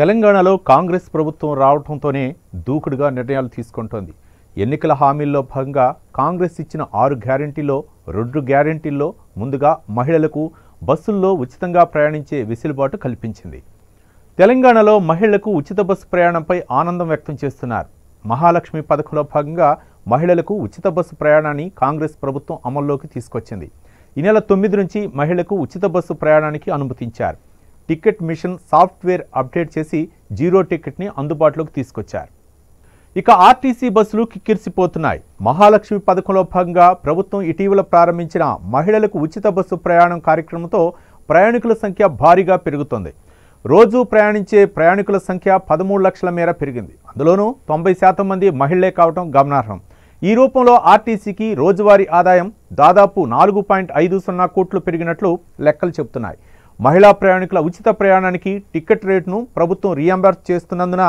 తెలంగాణలో కాంగ్రెస్ ప్రభుత్వం రావడంతోనే దూకుడుగా నిర్ణయాలు తీసుకుంటోంది. ఎన్నికల హామీల్లో భాగంగా కాంగ్రెస్ ఇచ్చిన 6 గ్యారెంటీల్లో 2 గ్యారెంటీల్లో ముందుగా మహిళలకు బస్సుల్లో ఉచితంగా ప్రయాణించే వెసులుబాటు కల్పించింది. తెలంగాణలో మహిళలకు ఉచిత బస్సు ప్రయాణంపై ఆనందం వ్యక్తం చేస్తున్నారు. మహాలక్ష్మి పథకంలో భాగంగా మహిళలకు ఉచిత బస్సు ప్రయాణాన్ని కాంగ్రెస్ ప్రభుత్వం అమల్లోకి తీసుకొచ్చింది. ఈ నెల 9 నుంచి మహిళలకు ఉచిత బస్సు ప్రయాణానికి అనుమతించారు. టికెట్ మిషన్ సాఫ్ట్వేర్ అప్డేట్ చేసి జీరో టికెట్ని అందుబాటులోకి తీసుకొచ్చారు. ఇక ఆర్టీసీ బస్సులు కిక్కిరిసిపోతున్నాయి. మహాలక్ష్మి పథకంలో భాగంగా ప్రభుత్వం ఇటీవల ప్రారంభించిన మహిళలకు ఉచిత బస్సు ప్రయాణం కార్యక్రమంతో ప్రయాణికుల సంఖ్య భారీగా పెరుగుతోంది. రోజు ప్రయాణించే ప్రయాణికుల సంఖ్య 13 లక్షల మేర పెరిగింది. అందులోనూ 90% మంది మహిళలే కావడం గమనార్హం. ఈ రూపంలో ఆర్టీసీకి రోజువారీ ఆదాయం దాదాపు 4.50 కోట్లు పెరిగినట్లు లెక్కలు చెబుతున్నాయి. మహిళా ప్రయాణికుల ఉచిత ప్రయాణానికి టికెట్ రేటును ప్రభుత్వం రీఎంబర్స్ చేస్తున్నందున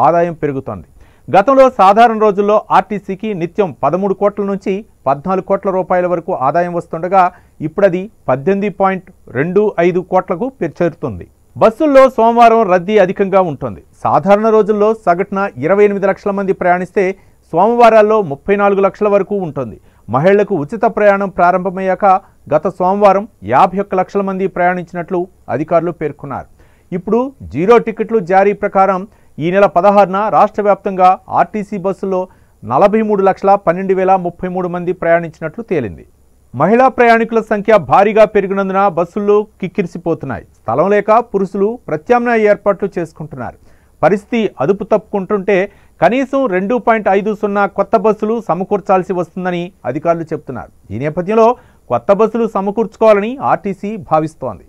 ఆదాయం పెరుగుతోంది. గతంలో సాధారణ రోజుల్లో ఆర్టీసీకి నిత్యం 13 కోట్ల నుంచి 14 కోట్ల రూపాయల వరకు ఆదాయం వస్తుండగా ఇప్పుడది 18.25 కోట్లకు చేరుతుంది. బస్సుల్లో సోమవారం రద్దీ అధికంగా ఉంటుంది. సాధారణ రోజుల్లో సగటున 28 లక్షల మంది ప్రయాణిస్తే సోమవారాల్లో 34 లక్షల వరకు ఉంటుంది. మహిళలకు ఉచిత ప్రయాణం ప్రారంభమయ్యాక గత సోమవారం 51 లక్షల మంది ప్రయాణించినట్లు అధికారులు పేర్కొన్నారు. ఇప్పుడు జీరో టికెట్లు జారీ ప్రకారం ఈ నెల 16న రాష్ట్ర వ్యాప్తంగా ఆర్టీసీ బస్సుల్లో 43,12,033 మంది ప్రయాణించినట్లు తేలింది. మహిళా ప్రయాణికుల సంఖ్య భారీగా పెరిగినందున బస్సుల్లో కిక్కిరిసిపోతున్నాయి. స్థలం లేక పురుషులు ప్రత్యామ్నాయ ఏర్పాట్లు చేసుకుంటున్నారు. పరిస్థితి అదుపు తప్పుకుంటుంటే కనీసం 2.50 కొత్త బస్సులు సమకూర్చాల్సి వస్తుందని అధికారులు చెబుతున్నారు. ఈ నేపథ్యంలో కొత్త బస్సులు సమకూర్చుకోవాలని ఆర్టీసీ భావిస్తోంది.